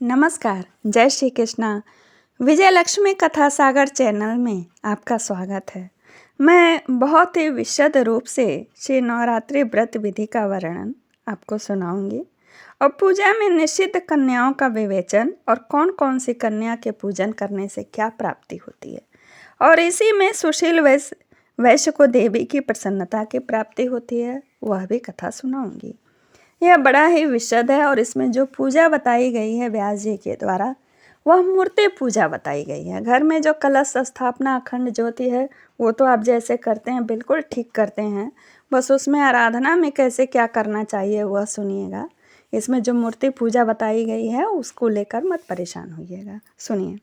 नमस्कार, जय श्री कृष्णा। विजय लक्ष्मी कथा सागर चैनल में आपका स्वागत है। मैं बहुत ही विशद रूप से श्री नवरात्रि व्रत विधि का वर्णन आपको सुनाऊंगी और पूजा में निषिद्ध कन्याओं का विवेचन और कौन कौन सी कन्या के पूजन करने से क्या प्राप्ति होती है, और इसी में सुशील वैश्य को देवी की प्रसन्नता की प्राप्ति होती है, वह भी कथा सुनाऊंगी। यह बड़ा ही विशद है और इसमें जो पूजा बताई गई है व्यास जी के द्वारा, वह मूर्ति पूजा बताई गई है। घर में जो कलश स्थापना अखंड ज्योति है वो तो आप जैसे करते हैं बिल्कुल ठीक करते हैं, बस उसमें आराधना में कैसे क्या करना चाहिए वह सुनिएगा। इसमें जो मूर्ति पूजा बताई गई है उसको लेकर मत परेशान होइएगा, सुनिए।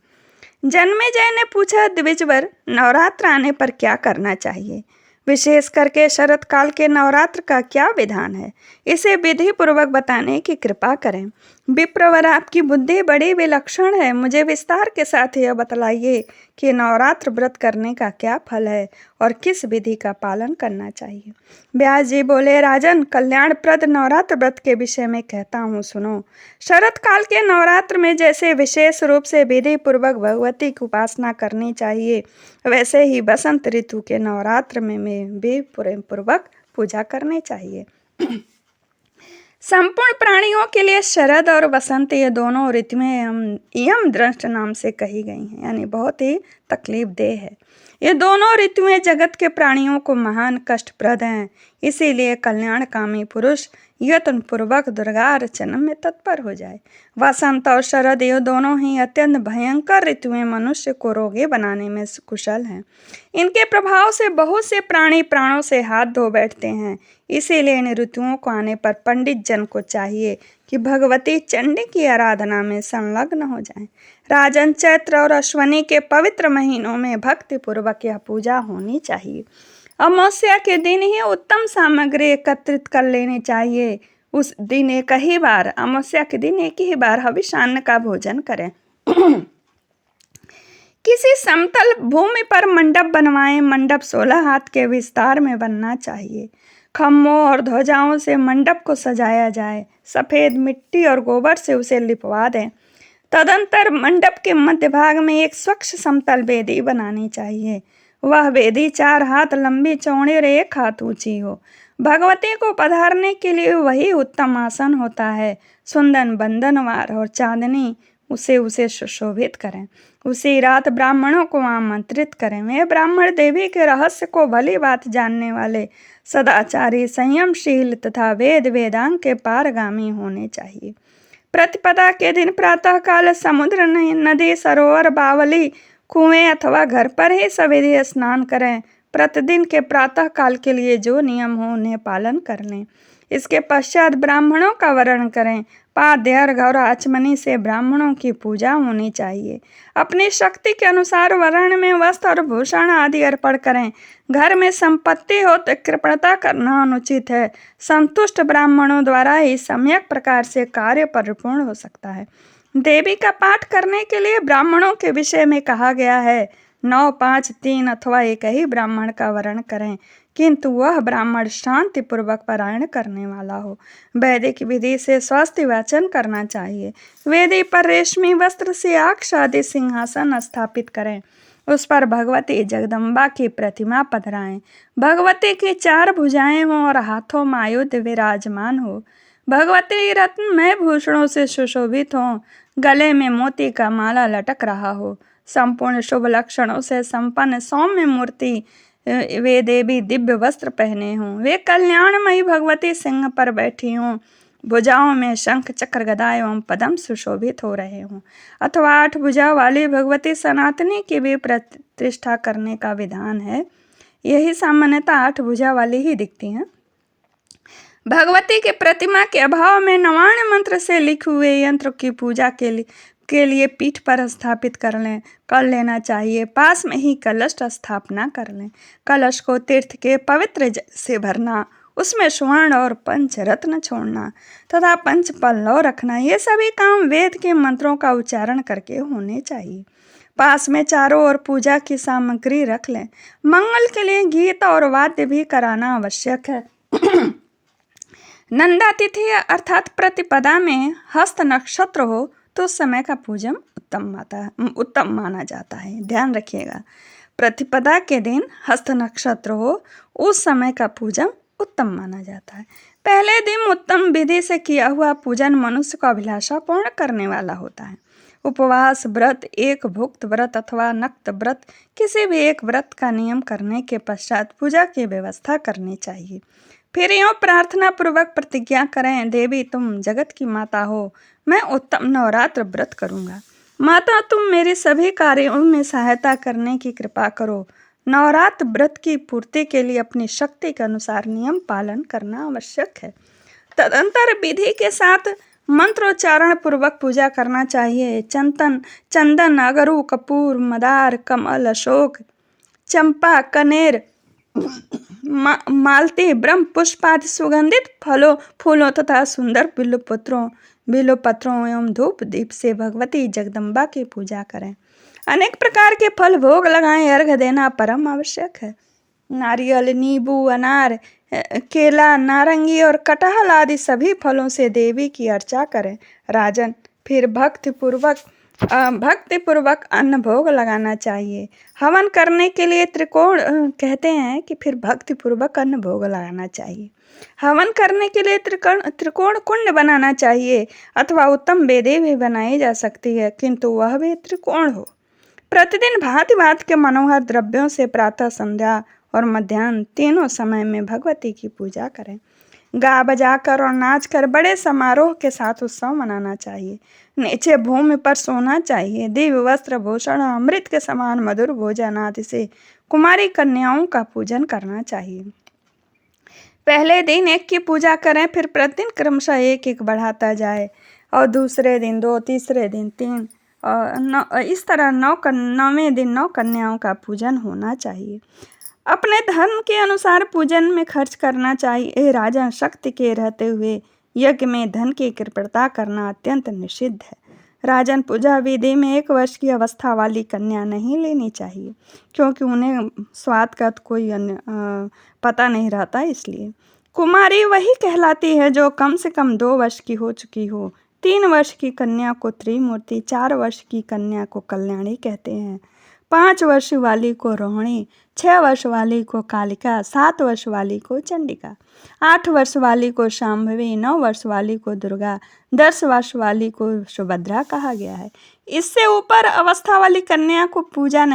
जन्मेजय ने पूछा, द्विजवर, नवरात्र आने पर क्या करना चाहिए? विशेष करके शरत काल के नवरात्र का क्या विधान है, इसे विधि पूर्वक बताने की कृपा करें। विप्रवर, आपकी बुद्धि बड़ी विलक्षण है, मुझे विस्तार के साथ यह बतलाइए कि नवरात्र व्रत करने का क्या फल है और किस विधि का पालन करना चाहिए। व्यास जी बोले, राजन, कल्याणप्रद नवरात्र व्रत के विषय में कहता हूँ, सुनो। शरत काल के नवरात्र में जैसे विशेष रूप से विधि पूर्वक भगवती की उपासना करनी चाहिए, वैसे ही बसंत ऋतु के नवरात्र में भी प्रेम पूर्वक पूजा करनी चाहिए। संपूर्ण प्राणियों के लिए शरद और बसंत ये दोनों ऋतुएं यम दृष्ट नाम से कही गई हैं, यानी बहुत ही तकलीफ देह है। ये दोनों ऋतुएं जगत के प्राणियों को महान कष्टप्रद हैं, इसीलिए कल्याणकामी पुरुष यत्न पूर्वक दुर्गा अर्चना में तत्पर हो जाए। वसंत और शरद ये दोनों ही अत्यंत भयंकर ऋतुएं मनुष्य को रोगी बनाने में कुशल हैं। इनके प्रभाव से बहुत से प्राणी प्राणों से हाथ धो बैठते हैं, इसीलिए इन ऋतुओं को आने पर पंडित जन को चाहिए कि भगवती चंडी की आराधना में संलग्न हो जाएं। राजन, चैत्र और अश्वनी के पवित्र महीनों में भक्ति पूर्वक यह पूजा होनी चाहिए। अमावस्या के दिन ही उत्तम सामग्री एकत्रित कर लेनी चाहिए। उस दिन एक ही बार, अमावस्या के दिन एक ही बार हविष्यान्न का भोजन करें। किसी समतल भूमि पर मंडप बनवाएं। मंडप 16 हाथ के विस्तार में बनना चाहिए। खम्भों और ध्वजाओं से मंडप को सजाया जाए। सफेद मिट्टी और गोबर से उसे लिपवा दें। तदंतर मंडप के मध्य भाग में एक स्वच्छ समतल वेदी बनानी चाहिए। वह वेदी 4 हाथ लंबी, चौड़ी और 1 हाथ ऊंची हो। भगवती को पधारने के लिए वही उत्तम आसन होता है। सुंदर बंधनवार और चांदनी उसे सुशोभित करें। उसी रात ब्राह्मणों को आमंत्रित करें। वे ब्राह्मण देवी के रहस्य को भली बात जानने वाले, सदाचारी, संयमशील तथा वेद वेदांग के पारगामी होने चाहिए। प्रतिपदा के दिन प्रातःकाल समुद्र, नदी, सरोवर, बावली, कुएं अथवा घर पर ही सवेरे स्नान करें। प्रतिदिन के प्रातः काल के लिए जो नियम हो उन्हें पालन कर लें। इसके पश्चात ब्राह्मणों का वर्ण करें। पाद्य, अर्घ्य और आचमनी से ब्राह्मणों की पूजा होनी चाहिए। अपनी शक्ति के अनुसार वर्ण में वस्त्र और भूषण आदि अर्पण करें। घर में संपत्ति हो तो कृपणता करना अनुचित है। संतुष्ट ब्राह्मणों द्वारा ही सम्यक प्रकार से कार्य परिपूर्ण हो सकता है। देवी का पाठ करने के लिए ब्राह्मणों के विषय में कहा गया है, 9, 5, 3 अथवा एक ही ब्राह्मण का वर्ण करें, किंतु वह ब्राह्मण शांति पूर्वक पारायण करने वाला हो। वैदिक विधि से स्वास्थ्य वाचन करना चाहिए। वेदी पर रेशमी वस्त्र से आच्छादित सिंहासन स्थापित करें। उस पर भगवती जगदम्बा की प्रतिमा पधराएं। भगवती की 4 भुजाएं हों और हाथों में आयुध विराजमान हो। भगवती रत्नमय भूषणों से सुशोभित हों। गले में मोती का माला लटक रहा हो। संपूर्ण शुभ लक्षणों से संपन्न सौम्य मूर्ति वे देवी दिव्य वस्त्र पहने हों। वे कल्याणमयी भगवती सिंह पर बैठी हों। भुजाओं में शंख, चक्र, गदा एवं पद्म सुशोभित हो रहे हों। अथवा 8 भुजा वाली भगवती सनातनी की भी प्रतिष्ठा करने का विधान है। यही सामान्यतः 8 भुजा वाली ही दिखती हैं। भगवती के प्रतिमा के अभाव में नवाण मंत्र से लिखे हुए यंत्र की पूजा के लिए पीठ पर स्थापित कर लेना चाहिए। पास में ही कलश स्थापना कर लें। कलश को तीर्थ के पवित्र जल से भरना, उसमें स्वर्ण और पंचरत्न छोड़ना तथा 5 पल्लव रखना, ये सभी काम वेद के मंत्रों का उच्चारण करके होने चाहिए। पास में चारों ओर पूजा की सामग्री रख लें। मंगल के लिए गीत और वाद्य भी कराना आवश्यक है। नंदा तिथि अर्थात प्रतिपदा में हस्त नक्षत्र हो तो उस समय का पूजन उत्तम माना जाता है। ध्यान रखिएगा, प्रतिपदा के दिन हस्त नक्षत्र हो, उस समय का पूजन उत्तम माना जाता है। पहले दिन उत्तम विधि से किया हुआ पूजन मनुष्य को अभिलाषा पूर्ण करने वाला होता है। उपवास व्रत, एक भुक्त व्रत अथवा नक्त व्रत, किसी भी एक व्रत का नियम करने के पश्चात पूजा की व्यवस्था करनी चाहिए। फिर यूँ प्रार्थना पूर्वक प्रतिज्ञा करें, देवी तुम जगत की माता हो, मैं उत्तम नवरात्र व्रत करूँगा। माता तुम मेरे सभी कार्यों में सहायता करने की कृपा करो। नवरात्र व्रत की पूर्ति के लिए अपनी शक्ति के अनुसार नियम पालन करना आवश्यक है। तदंतर विधि के साथ मंत्रोच्चारण पूर्वक पूजा करना चाहिए। चंदन, अगरू, कपूर, मदार, कमल, अशोक, चंपा, कनेर, मालती, ब्रह्म पुष्प आदि सुगंधित फूलों तथा सुंदर बिल्वपत्रों एवं धूप दीप से भगवती जगदम्बा की पूजा करें। अनेक प्रकार के फल भोग लगाएं। अर्घ्य देना परम आवश्यक है। नारियल, नींबू, अनार, केला, नारंगी और कटहल आदि सभी फलों से देवी की अर्चा करें। राजन, फिर भक्तिपूर्वक अन्न भोग लगाना चाहिए। हवन करने के लिए कहते हैं कि फिर भक्तिपूर्वक अन्न भोग लगाना चाहिए। हवन करने के लिए त्रिकोण कुंड बनाना चाहिए अथवा उत्तम वेदी भी बनाई जा सकती है, किंतु वह भी त्रिकोण हो। प्रतिदिन भांति भांति के मनोहर द्रव्यों से प्रातः, संध्या और मध्याह्न तीनों समय में भगवती की पूजा करें। गा बजाकर और नाचकर बड़े समारोह के साथ उत्सव मनाना चाहिए। नीचे भूमि पर सोना चाहिए। दिव्य वस्त्र, भूषण और अमृत के समान मधुर भोजन आदि से कुमारी कन्याओं का पूजन करना चाहिए। पहले दिन एक की पूजा करें, फिर प्रतिदिन क्रमशः एक एक बढ़ाता जाए और दूसरे दिन 2, तीसरे दिन 3 और इस तरह 9वें दिन 9 कन्याओं का पूजन होना चाहिए। अपने धर्म के अनुसार पूजन में खर्च करना चाहिए। राजा, शक्ति के रहते हुए यज्ञ में धन की कृपणता करना अत्यंत निषिद्ध है। राजन, पूजा विधि में 1 वर्ष की अवस्था वाली कन्या नहीं लेनी चाहिए, क्योंकि उन्हें स्वाद का कोई पता नहीं रहता। इसलिए कुमारी वही कहलाती है जो कम से कम 2 वर्ष की हो चुकी हो। 3 वर्ष की कन्या को त्रिमूर्ति, 4 वर्ष की कन्या को कल्याणी कहते हैं, 5 वर्ष वाली को रोहिणी, 6 वर्ष वाली को कालिका, 7 वर्ष वाली को चंडिका, 8 वर्ष वाली को शांभवी, 9 वर्ष वाली को दुर्गा, 10 वर्ष वाली को सुभद्रा कहा गया है। इससे ऊपर अवस्था वाली कन्या को पूजा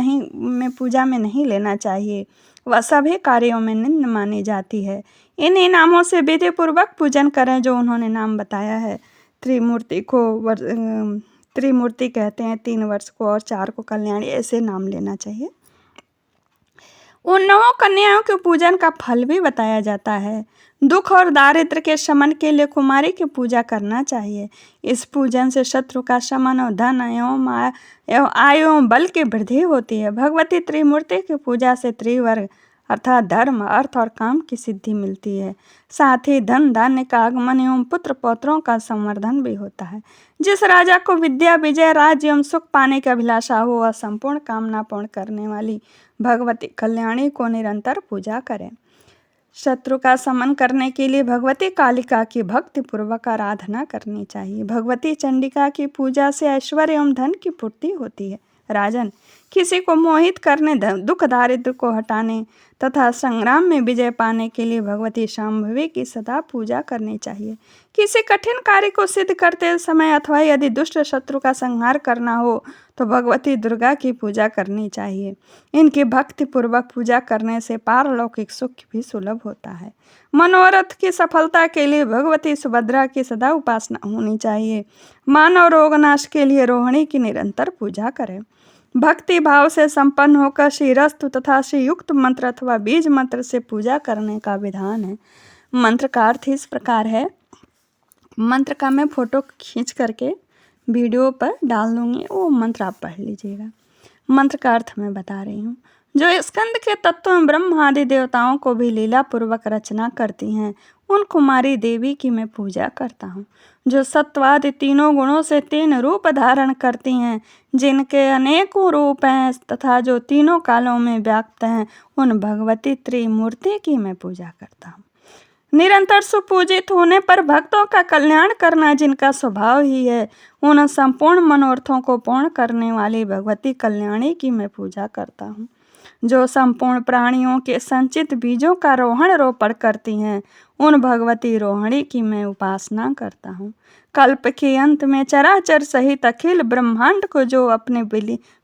में नहीं लेना चाहिए। वह सभी कार्यों में निम्न मानी जाती है। इन्हीं नामों से विधि पूर्वक पूजन करें जो उन्होंने नाम बताया है। त्रिमूर्ति कहते हैं 3 वर्ष को, और 4 को कल्याणी, ऐसे नाम लेना चाहिए। उन 9 कन्याओं के पूजन का फल भी बताया जाता है। दुख और दारिद्र्य के शमन के लिए कुमारी की पूजा करना चाहिए। इस पूजन से शत्रु का शमन और धन एवं आयु एवं बल की वृद्धि होती है। भगवती त्रिमूर्ति की पूजा से त्रिवर्ग अर्थात धर्म, अर्थ और काम की सिद्धि मिलती है। साथ ही धन धान्य का आगमन एवं पुत्र पौत्रों का संवर्धन भी होता है। जिस राजा को विद्या, विजय, राज्य एवं सुख पाने की अभिलाषा हो, वह संपूर्ण कामना पूर्ण करने वाली भगवती कल्याणी को निरंतर पूजा करें। शत्रु का समन करने के लिए भगवती कालिका की भक्ति पूर्वक आराधना करनी चाहिए। भगवती चंडिका की पूजा से ऐश्वर्य एवं धन की पूर्ति होती है। राजन, किसी को मोहित करने, दुख दारिद्र को हटाने तथा संग्राम में विजय पाने के लिए भगवती शांभवी की सदा पूजा करनी चाहिए। किसी कठिन कार्य को सिद्ध करते समय अथवा यदि दुष्ट शत्रु का संहार करना हो तो भगवती दुर्गा की पूजा करनी चाहिए। इनकी भक्ति पूर्वक पूजा करने से पारलौकिक सुख भी सुलभ होता है। मनोरथ की सफलता के लिए भगवती सुभद्रा की सदा उपासना होनी चाहिए। मानव रोगनाश के लिए रोहिणी की निरंतर पूजा करें। भक्ति भाव से संपन्न होकर श्रीरस्तु तथा श्रीयुक्त मंत्र अथवा बीज मंत्र से पूजा करने का विधान है। मंत्र का अर्थ इस प्रकार है। मंत्र का मैं फोटो खींच करके वीडियो पर डाल दूंगी, वो मंत्र आप पढ़ लीजिएगा। मंत्र का अर्थ मैं बता रही हूँ। जो स्कंद के तत्व में ब्रह्म आदि देवताओं को भी लीला पूर्वक रचना करती हैं, उन कुमारी देवी की मैं पूजा करता हूँ। जो सत्वादि तीनों गुणों से 3 रूप धारण करती हैं, जिनके अनेकों रूप हैं तथा जो तीनों कालों में व्याप्त हैं, उन भगवती त्रिमूर्ति की मैं पूजा करता हूँ। निरंतर सुपूजित होने पर भक्तों का कल्याण करना जिनका स्वभाव ही है, उन संपूर्ण मनोरथों को पूर्ण करने वाली भगवती कल्याणी की मैं पूजा करता हूँ। जो संपूर्ण प्राणियों के संचित बीजों का रोपण करती हैं, उन भगवती रोहिणी की मैं उपासना करता हूँ। कल्प के अंत में चराचर सहित अखिल ब्रह्मांड को जो अपने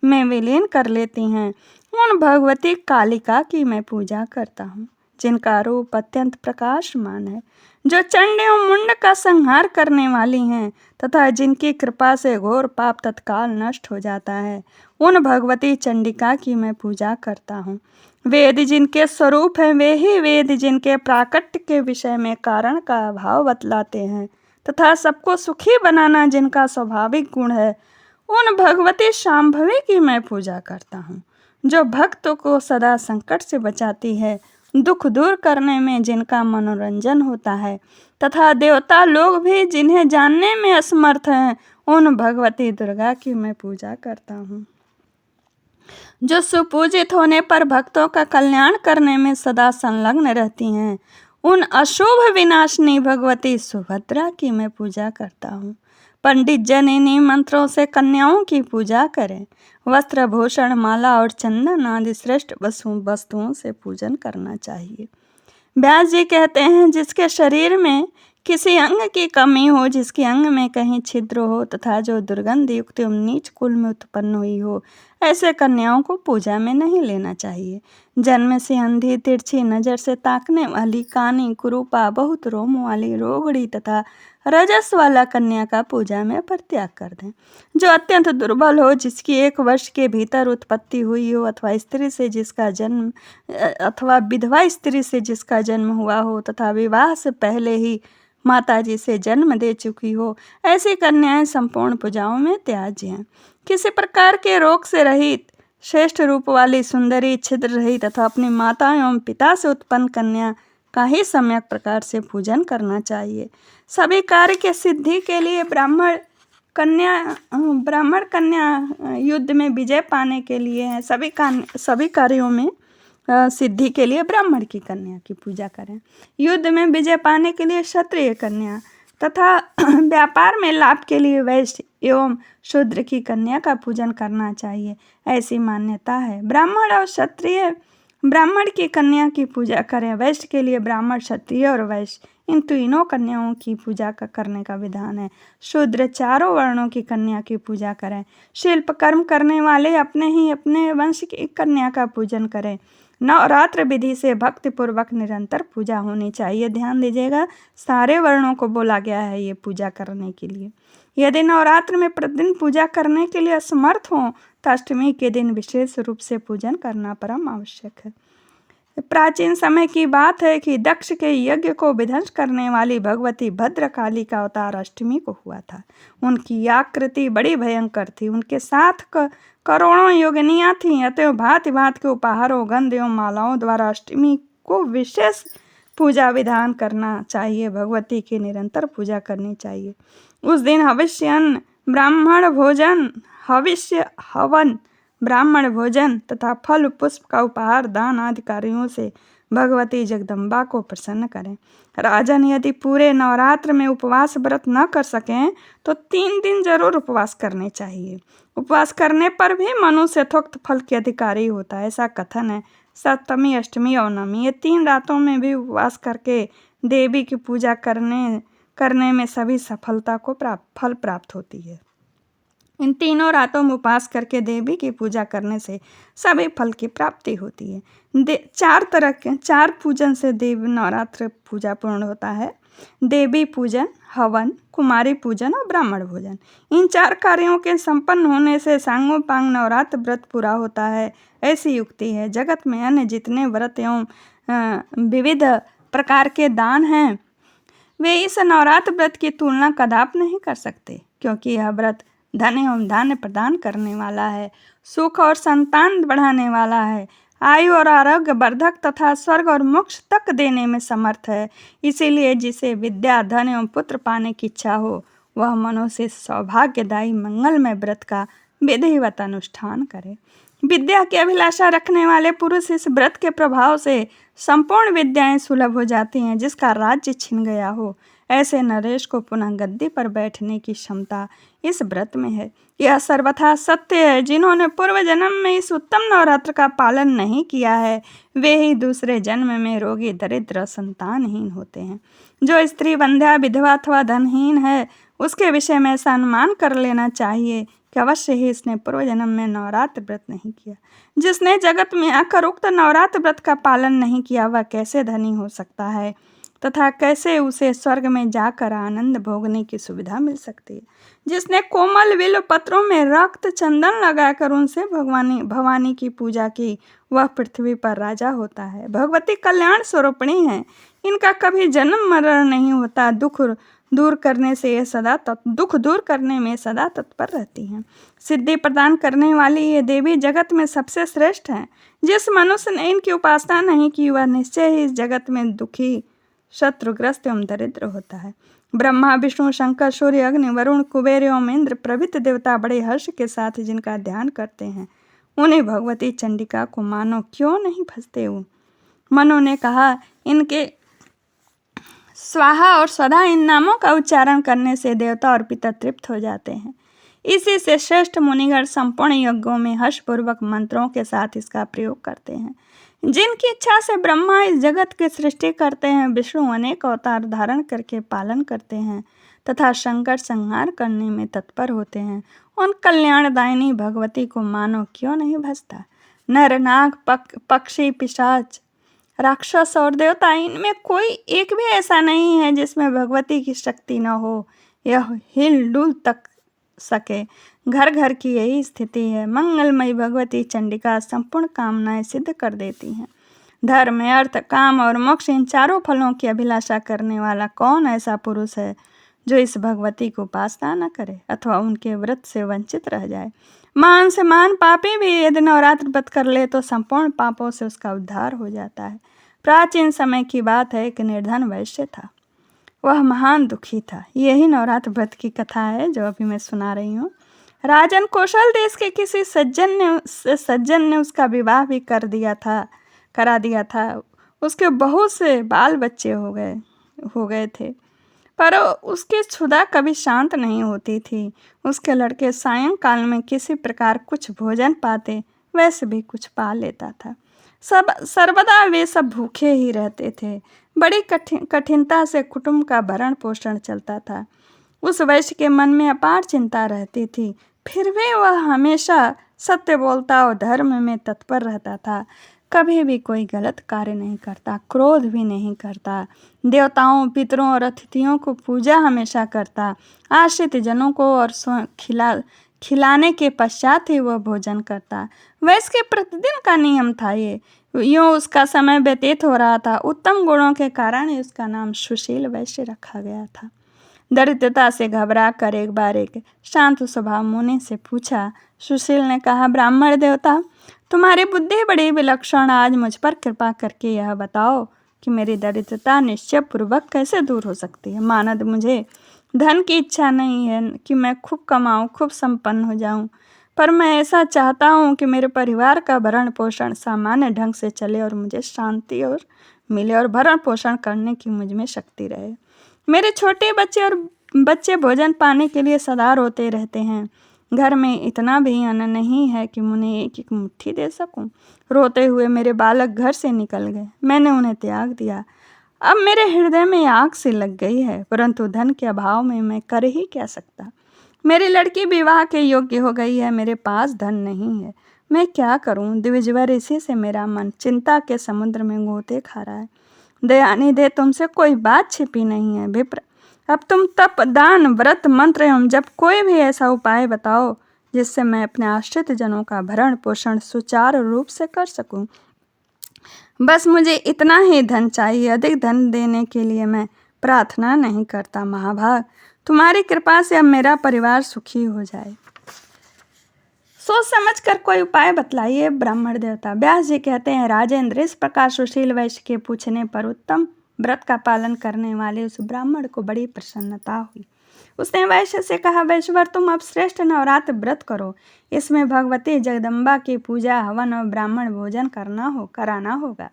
में विलीन कर लेती हैं, उन भगवती कालिका की मैं पूजा करता हूँ, जिनका रूप अत्यंत प्रकाशमान है, जो चंड एवं मुंड का संहार करने वाली हैं तथा जिनकी कृपा से घोर पाप तत्काल नष्ट हो जाता है, उन भगवती चंडिका की मैं पूजा करता हूँ। वेद जिनके स्वरूप हैं, वे ही वेद जिनके प्राकट्य के विषय में कारण का अभाव बतलाते हैं तथा सबको सुखी बनाना जिनका स्वाभाविक गुण है, उन भगवती शांभवी की मैं पूजा करता हूँ। जो भक्तों को सदा संकट से बचाती है, दुख दूर करने में जिनका मनोरंजन होता है तथा देवता लोग भी जिन्हें जानने में असमर्थ हैं, उन भगवती दुर्गा की मैं पूजा करता हूँ। जो सुपूजित होने पर भक्तों का कल्याण करने में सदा संलग्न रहती हैं, उन अशुभ विनाशिनी भगवती सुभद्रा की मैं पूजा करता हूँ। पंडित जननी मंत्रों से कन्याओं की पूजा करें। वस्त्र भूषण माला और चंदन आदि श्रेष्ठ वस्तुओं से पूजन करना चाहिए। व्यास जी कहते हैं, जिसके शरीर में किसी अंग की कमी हो, जिसके अंग में कहीं छिद्र हो तथा जो दुर्गंध युक्त एवं नीच कुल में उत्पन्न हुई हो, ऐसे कन्याओं को पूजा में नहीं लेना चाहिए। जन्म से अंधी, तिरछी नजर से ताकने वाली, कानी, कुरूपा, बहुत रोम वाली, रोगड़ी तथा रजस वाला कन्या का पूजा में परित्याग कर दें। जो अत्यंत दुर्बल हो, जिसकी 1 वर्ष के भीतर उत्पत्ति हुई हो अथवा स्त्री से जिसका जन्म अथवा विधवा स्त्री से जिसका जन्म हुआ हो तथा विवाह से पहले ही माताजी से जन्म दे चुकी हो, ऐसी कन्याएं संपूर्ण पूजाओं में त्याज्य हैं। किसी प्रकार के रोग से रहित, श्रेष्ठ रूप वाली, सुंदरी, छिद्र रहित तथा अपनी माता एवं पिता से उत्पन्न कन्या का ही सम्यक प्रकार से पूजन करना चाहिए। सभी कार्य के सिद्धि के लिए ब्राह्मण कन्या युद्ध में विजय पाने के लिए है। सभी कार्यों में सिद्धि के लिए ब्राह्मण की कन्या की पूजा करें। युद्ध में विजय पाने के लिए क्षत्रिय कन्या तथा व्यापार में लाभ के लिए वैश्य एवं शूद्र की कन्या का पूजन करना चाहिए, ऐसी मान्यता है। ब्राह्मण और क्षत्रिय ब्राह्मण की कन्या की पूजा करें। वैश्य के लिए ब्राह्मण, क्षत्रिय और वैश्य, इन तीनों कन्याओं की पूजा करने का विधान है। शूद्र 4 वर्णों की कन्या की पूजा करें। शिल्प कर्म करने वाले अपने वंश की कन्या का पूजन करें। नवरात्र विधि से भक्ति पूर्वक निरंतर पूजा होनी चाहिए। ध्यान दीजिएगा, सारे वर्णों को बोला गया है ये पूजा करने के लिए। यदि नवरात्र में प्रतिदिन पूजा करने के लिए असमर्थ हों तो अष्टमी के दिन विशेष रूप से पूजन करना परम आवश्यक है। प्राचीन समय की बात है कि दक्ष के यज्ञ को विध्वंस करने वाली भगवती भद्रकाली का अवतार अष्टमी को हुआ था। उनकी आकृति बड़ी भयंकर थी। उनके साथ करोड़ों योगिनियाँ थीं। अतएव भांति भांति के उपहारों, गंध एवं मालाओं द्वारा अष्टमी को विशेष पूजा विधान करना चाहिए। भगवती की निरंतर पूजा करनी चाहिए। उस दिन हविष्य अन्न, ब्राह्मण भोजन, हविष्य हवन, ब्राह्मण भोजन तथा फल पुष्प का उपहार, दान आदि कार्यों से भगवती जगदम्बा को प्रसन्न करें। राजन यदि पूरे नवरात्र में उपवास व्रत न कर सकें तो 3 दिन जरूर उपवास करने चाहिए। उपवास करने पर भी मनुष्य यथोक्त फल के अधिकारी होता है, ऐसा कथन है। सप्तमी, अष्टमी और नवमी, ये 3 रातों में भी उपवास करके देवी की पूजा करने में सभी सफलता को फल प्राप्त होती है। इन 3 रातों में उपवास करके देवी की पूजा करने से सभी फल की प्राप्ति होती है। 4 पूजन से देवी नवरात्र पूजा पूर्ण होता है। देवी पूजन, हवन, कुमारी पूजन और ब्राह्मण भोजन। इन 4 कार्यों के संपन्न होने से सांगोपांग नवरात्र व्रत पूरा होता है, ऐसी युक्ति है। जगत में अन्य जितने व्रत एवं विविध प्रकार के दान हैं, वे इस नवरात्र व्रत की तुलना कदापि नहीं कर सकते, क्योंकि यह व्रत धन एवं धान्य प्रदान करने वाला है, सुख और संतान बढ़ाने वाला है, आयु और आरोग्य वर्धक तथा स्वर्ग और मोक्ष तक देने में समर्थ है। इसीलिए जिसे विद्या, धन एवं पुत्र पाने की इच्छा हो, वह मनुष्य सौभाग्यदायी मंगलमय व्रत का विधिवत अनुष्ठान करे। विद्या की अभिलाषा रखने वाले पुरुष इस व्रत के प्रभाव से संपूर्ण विद्याएं सुलभ हो जाती हैं। जिसका राज्य छिन गया हो, ऐसे नरेश को पुनः गद्दी पर बैठने की क्षमता इस व्रत में है। यह सर्वथा सत्य है। जिन्होंने पूर्व जन्म में इस उत्तम नवरात्र का पालन नहीं किया है, वे ही दूसरे जन्म में रोगी, दरिद्र, संतानहीन होते हैं। जो स्त्री बंध्या, विधवा अथवा धनहीन है, उसके विषय में ऐसा अनुमान कर लेना चाहिए कि अवश्य ही इसने पूर्व जन्म में नवरात्र व्रत नहीं किया। जिसने जगत में आकर उक्त नवरात्र व्रत का पालन नहीं किया, वह कैसे धनी हो सकता है तथा कैसे उसे स्वर्ग में जाकर आनंद भोगने की सुविधा मिल सकती है। जिसने कोमल बिल्व पत्रों में रक्त चंदन लगाकर उनसे भवानी की पूजा की, वह पृथ्वी पर राजा होता है। भगवती कल्याण स्वरूपिणी है, इनका कभी जन्म मरण नहीं होता। दुख दूर करने में सदा तत्पर रहती हैं। सिद्धि प्रदान करने वाली ये देवी जगत में सबसे श्रेष्ठ हैं। जिस मनुष्य ने इनकी उपासना नहीं की, वह निश्चय ही इस जगत में दुखी, शत्रुग्रस्त एवं दरिद्र होता है। ब्रह्मा, विष्णु, शंकर, सूर्य, अग्नि, वरुण, कुबेर एवं इंद्र प्रभृति देवता बड़े हर्ष के साथ जिनका ध्यान करते हैं, उन्हें भगवती चंडिका को मानो क्यों नहीं भजते हो। मनु ने कहा, इनके स्वाहा और स्वधा इन नामों का उच्चारण करने से देवता और पितर तृप्त हो जाते हैं। इसी से श्रेष्ठ मुनिगण संपूर्ण यज्ञों में हर्षपूर्वक मंत्रों के साथ इसका प्रयोग करते हैं। जिनकी इच्छा से ब्रह्मा इस जगत की सृष्टि करते हैं, विष्णु अनेक अवतार धारण करके पालन करते हैं तथा शंकर संहार करने में तत्पर होते हैं, उन कल्याणदायिनी भगवती को मानो क्यों नहीं भजता। नर, नाग, पक्षी, पिशाच, राक्षस और देवता, इनमें कोई एक भी ऐसा नहीं है जिसमें भगवती की शक्ति न हो। यह हिल डुल तक सके। घर घर की यही स्थिति है। मंगलमयी भगवती चंडिका संपूर्ण कामनाएं सिद्ध कर देती हैं। धर्म, अर्थ, काम और मोक्ष, इन चारों फलों की अभिलाषा करने वाला कौन ऐसा पुरुष है जो इस भगवती को उपासना न करे अथवा उनके व्रत से वंचित रह जाए। महान से महान पापी भी यदि नवरात्र व्रत कर ले तो संपूर्ण पापों से उसका उद्धार हो जाता है। प्राचीन समय की बात है, एक निर्धन वैश्य था। वह महान दुखी था। यही नवरात्र व्रत की कथा है जो अभी मैं सुना रही हूँ। राजन कौशल देश के किसी सज्जन ने उसका विवाह भी करा दिया था। उसके बहुत से बाल बच्चे हो गए थे, पर उसकी क्षुधा कभी शांत नहीं होती थी। उसके लड़के सायंकाल में किसी प्रकार कुछ भोजन पाते, वैसे भी कुछ पा लेता था। सर्वदा वे सब भूखे ही रहते थे। बड़ी कठिनता से कुटुंब का भरण पोषण चलता था। उस वैश्य के मन में अपार चिंता रहती थी, फिर भी वह हमेशा सत्य बोलता और धर्म में तत्पर रहता था। कभी भी कोई गलत कार्य नहीं करता, क्रोध भी नहीं करता। देवताओं, पितरों और अतिथियों को पूजा हमेशा करता। आश्रित जनों को और खिलाने के पश्चात ही वह भोजन करता। वैश्य के प्रतिदिन का नियम था ये। यूँ उसका समय व्यतीत हो रहा था। उत्तम गुणों के कारण ही उसका नाम सुशील वैश्य रखा गया था। दरिद्रता से घबरा कर एक बार एक शांत स्वभाव मुनि से पूछा। सुशील ने कहा, ब्राह्मण देवता, तुम्हारी बुद्धि बड़ी विलक्षण। आज मुझ पर कृपा करके यह बताओ कि मेरी दरिद्रता निश्चय पूर्वक कैसे दूर हो सकती है। मानद मुझे धन की इच्छा नहीं है कि मैं खूब कमाऊं, खूब संपन्न हो जाऊं, पर मैं ऐसा चाहता हूं कि मेरे परिवार का भरण पोषण सामान्य ढंग से चले और मुझे शांति और मिले और भरण पोषण करने की मुझ में शक्ति रहे। मेरे छोटे बच्चे भोजन पाने के लिए सदा रोते रहते हैं। घर में इतना भी अन्न नहीं है कि उन्हें एक एक मुट्ठी दे सकूं। रोते हुए मेरे बालक घर से निकल गए, मैंने उन्हें त्याग दिया। अब मेरे हृदय में आग सी लग गई है, परंतु धन के अभाव में मैं कर ही क्या सकता। मेरी लड़की विवाह के योग्य हो गई है, मेरे पास धन नहीं है, मैं क्या करूं। द्विजवर इसी से मेरा मन चिंता के समुद्र में गोते खा रहा है। दयानिधे, तुमसे कोई बात छिपी नहीं है। विप्र, अब तुम तप, दान, व्रत, मंत्र एवं जब कोई भी ऐसा उपाय बताओ जिससे मैं अपने आश्रित जनों का भरण पोषण सुचारू रूप से कर सकूं। बस मुझे इतना ही धन चाहिए, अधिक धन देने के लिए मैं प्रार्थना नहीं करता। महाभाग, तुम्हारी कृपा से अब मेरा परिवार सुखी हो जाए। सोच समझ कर कोई उपाय बतलाइए ब्राह्मण देवता। व्यास जी कहते हैं, राजेंद्र, इस प्रकार सुशील वैश्य के पूछने पर उत्तम व्रत का पालन करने वाले उस ब्राह्मण को बड़ी प्रसन्नता हुई। उसने वैश्य से कहा, वैश्वर तुम अब श्रेष्ठ नवरात्र व्रत करो। इसमें भगवती जगदम्बा की पूजा, हवन और ब्राह्मण भोजन कराना होगा।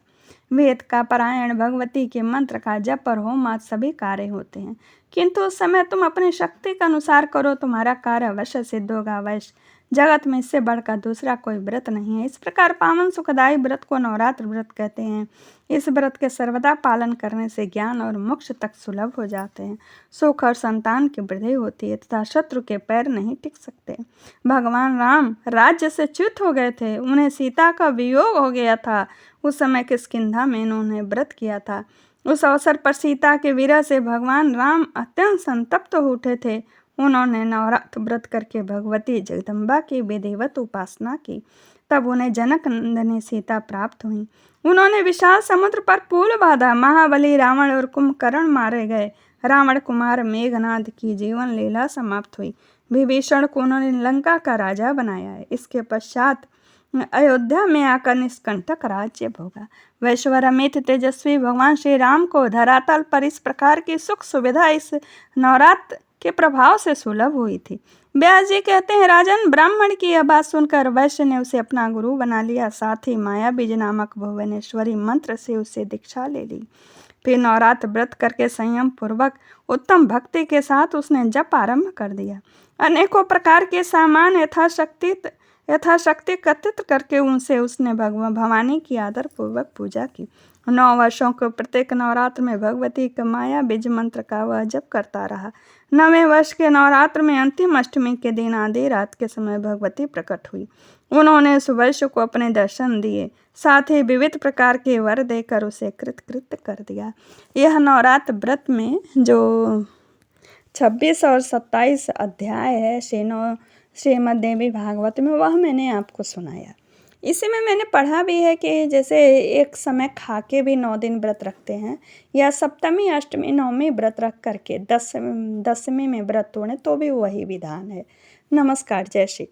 वेद का पारायण, भगवती के मंत्र का जप और होम आदि सभी कार्य होते हैं, किंतु उस समय तुम अपनी शक्ति के अनुसार करो, तुम्हारा कार्य अवश्य सिद्ध होगा। वैश्य, जगत में इससे बढ़कर दूसरा कोई व्रत नहीं है। इस प्रकार पावन सुखदायी व्रत को नवरात्र व्रत कहते हैं। इस व्रत के सर्वदा पालन करने से ज्ञान और मोक्ष तक सुलभ हो जाते हैं, सुख और संतान की वृद्धि होती है तथा शत्रु के पैर नहीं टिक सकते। भगवान राम राज्य से च्युत हो गए थे, उन्हें सीता का वियोग हो गया था। उस समय किष्किंधा में इन्होंने व्रत किया था। उस अवसर पर सीता के विरह से भगवान राम अत्यंत संतप्त हो उठे थे। उन्होंने नवरात्र व्रत करके भगवती जगदम्बा की विधिवत उपासना की। तब उन्हें जनक नंदिनी सीता प्राप्त हुई। उन्होंने विशाल समुद्र पर पुल बांधा। महाबली रावण और कुंभकर्ण मारे गए। रावण कुमार मेघनाद की जीवन लीला समाप्त हुई। विभीषण को उन्होंने लंका का राजा बनाया है। इसके पश्चात अयोध्या में आकर निष्कंटक राज्य भोगा। वैश्वामित्र तेजस्वी भगवान श्री राम को धरातल पर इस प्रकार की सुख सुविधा इस नवरात्र के प्रभाव से सुलभ हुई थी। व्यास जी कहते हैं, राजन, ब्राह्मण की यह बात सुनकर वैश्य ने उसे अपना गुरु बना लिया, साथ ही माया बीज नामक भुवनेश्वरी मंत्र से उसे दीक्षा ले ली। फिर नवरात्र व्रत करके संयम पूर्वक उत्तम भक्ति के साथ उसने जप आरंभ कर दिया। अनेकों प्रकार के सामान यथाशक्ति एकत्रित करके उनसे उसने भवानी की आदर पूर्वक पूजा की। 9 वर्षों के प्रत्येक नवरात्र में भगवती के माया बीज मंत्र का वह जप करता रहा। 9वें वर्ष के नवरात्र में अंतिम अष्टमी के दिन आधी रात के समय भगवती प्रकट हुई। उन्होंने उस वैश्य को अपने दर्शन दिए, साथ ही विविध प्रकार के वर देकर उसे कृतकृत्य कर दिया। यह नवरात्र व्रत में जो 26 और 27 अध्याय है श्रीमद् देवी भागवत में, वह मैंने आपको सुनाया। इसी में मैंने पढ़ा भी है कि जैसे एक समय खा के भी 9 दिन व्रत रखते हैं, या सप्तमी अष्टमी नवमी व्रत रख करके दसवीं में व्रत तोड़ें तो भी वही विधान है। नमस्कार, जय श्री कृष्ण।